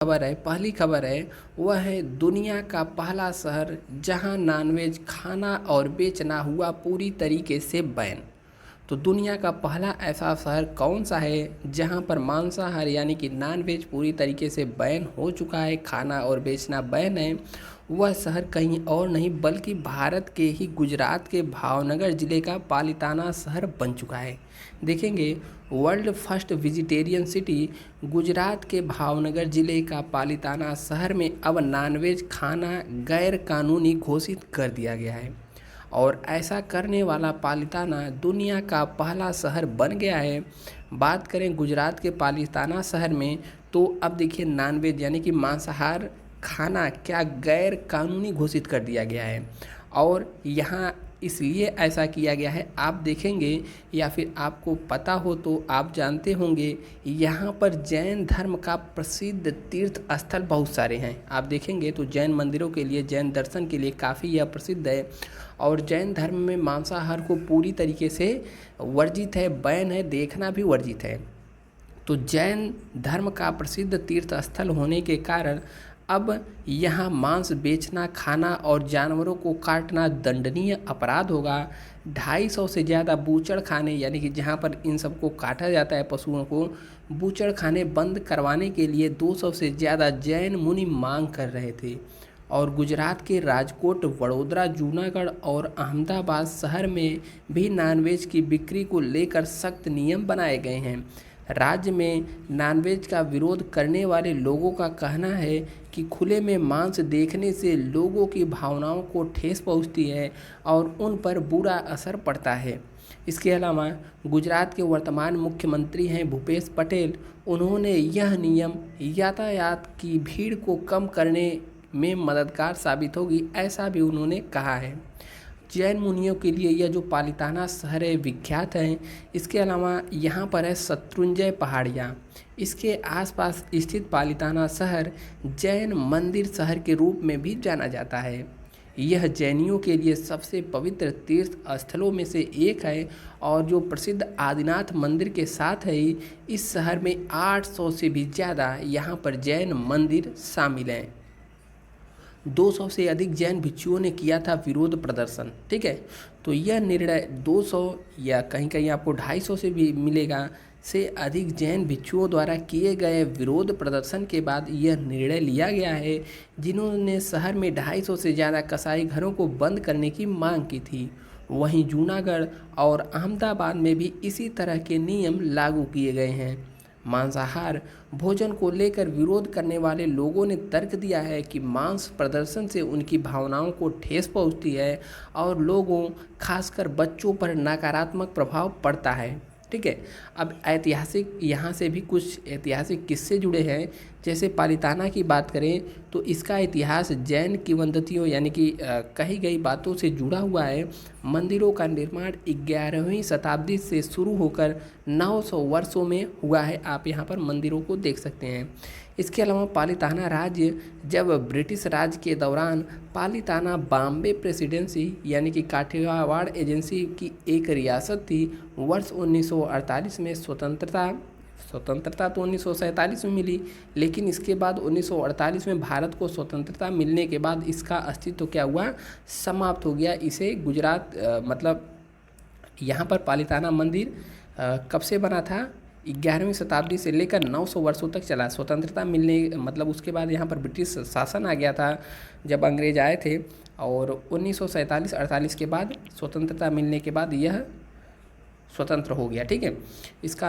पहली खबर है वह है दुनिया का पहला शहर जहां नॉनवेज खाना और बेचना हुआ पूरी तरीके से बैन। तो दुनिया का पहला ऐसा शहर कौन सा है जहां पर मांसाहार यानी कि नॉनवेज पूरी तरीके से बैन हो चुका है, खाना और बेचना बैन है। वह शहर कहीं और नहीं बल्कि भारत के ही गुजरात के भावनगर ज़िले का पालिताना शहर बन चुका है। देखेंगे world first vegetarian city Gujarat के भावनगर ज़िले का पालिताना शहर में अब नॉनवेज खाना गैर कानूनी घोषित कर दिया गया है और ऐसा करने वाला पालिताना दुनिया का पहला शहर बन गया है। बात करें गुजरात के पालिताना शहर में, तो अब देखिए नॉनवेज यानी कि मांसाहार खाना क्या गैर कानूनी घोषित कर दिया गया है और यहाँ इसलिए ऐसा किया गया है। आप देखेंगे या फिर आपको पता हो तो आप जानते होंगे, यहाँ पर जैन धर्म का प्रसिद्ध तीर्थ स्थल बहुत सारे हैं। आप देखेंगे तो जैन मंदिरों के लिए, जैन दर्शन के लिए काफ़ी यह प्रसिद्ध है और जैन धर्म में मांसाहार को पूरी तरीके से वर्जित है, बैन है, देखना भी वर्जित है। तो जैन धर्म का प्रसिद्ध तीर्थ स्थल होने के कारण अब यहाँ मांस बेचना, खाना और जानवरों को काटना दंडनीय अपराध होगा। 250 से ज़्यादा बूचड़ खाने यानी कि जहाँ पर इन सबको काटा जाता है पशुओं को, बूचड़ खाने बंद करवाने के लिए 200 से ज़्यादा जैन मुनि मांग कर रहे थे। और गुजरात के राजकोट, वडोदरा, जूनागढ़ और अहमदाबाद शहर में भी नॉनवेज की बिक्री को लेकर सख्त नियम बनाए गए हैं। राज्य में नॉनवेज का विरोध करने वाले लोगों का कहना है कि खुले में मांस देखने से लोगों की भावनाओं को ठेस पहुंचती है और उन पर बुरा असर पड़ता है। इसके अलावा गुजरात के वर्तमान मुख्यमंत्री हैं भूपेश पटेल। उन्होंने यह नियम यातायात की भीड़ को कम करने में मददगार साबित होगी, ऐसा भी उन्होंने कहा है। जैन मुनियों के लिए यह जो पालिताना शहर है विख्यात है। इसके अलावा यहाँ पर है शत्रुंजय पहाड़ियाँ। इसके आसपास स्थित पालिताना शहर जैन मंदिर शहर के रूप में भी जाना जाता है। यह जैनियों के लिए सबसे पवित्र तीर्थ स्थलों में से एक है और जो प्रसिद्ध आदिनाथ मंदिर के साथ है इस शहर में 800 से भी ज़्यादा यहाँ पर जैन मंदिर शामिल हैं। 200 से अधिक जैन भिक्षुओं ने किया था विरोध प्रदर्शन। ठीक है, तो यह निर्णय 200 या कहीं कहीं आपको 250 से भी मिलेगा से अधिक जैन भिक्षुओं द्वारा किए गए विरोध प्रदर्शन के बाद यह निर्णय लिया गया है, जिन्होंने शहर में 250 से ज़्यादा कसाई घरों को बंद करने की मांग की थी। वहीं जूनागढ़ और अहमदाबाद में भी इसी तरह के नियम लागू किए गए हैं। मांसाहार भोजन को लेकर विरोध करने वाले लोगों ने तर्क दिया है कि मांस प्रदर्शन से उनकी भावनाओं को ठेस पहुंचती है और लोगों, खासकर बच्चों पर नकारात्मक प्रभाव पड़ता है। ठीक है, अब ऐतिहासिक यहाँ से भी कुछ ऐतिहासिक किस्से जुड़े हैं। जैसे पालिताना की बात करें तो इसका इतिहास जैन किंवदंतियों यानी कि कही गई बातों से जुड़ा हुआ है। मंदिरों का निर्माण 11वीं शताब्दी से शुरू होकर 900 वर्षों में हुआ है। आप यहाँ पर मंदिरों को देख सकते हैं। इसके अलावा पालिताना राज्य जब ब्रिटिश राज के दौरान पालिताना बॉम्बे प्रेसिडेंसी यानी कि काठियावाड़ एजेंसी की एक रियासत थी। वर्ष 1948 में स्वतंत्रता तो 1947 में मिली, लेकिन इसके बाद 1948 में भारत को स्वतंत्रता मिलने के बाद इसका अस्तित्व क्या हुआ, समाप्त हो गया। इसे गुजरात मतलब यहाँ पर पालिताना मंदिर कब से बना था, 11वीं शताब्दी से लेकर 900 वर्षों तक चला। स्वतंत्रता मिलने मतलब उसके बाद यहाँ पर ब्रिटिश शासन आ गया था जब अंग्रेज आए थे और 1947-48 के बाद स्वतंत्रता मिलने के बाद यह स्वतंत्र हो गया। ठीक है, इसका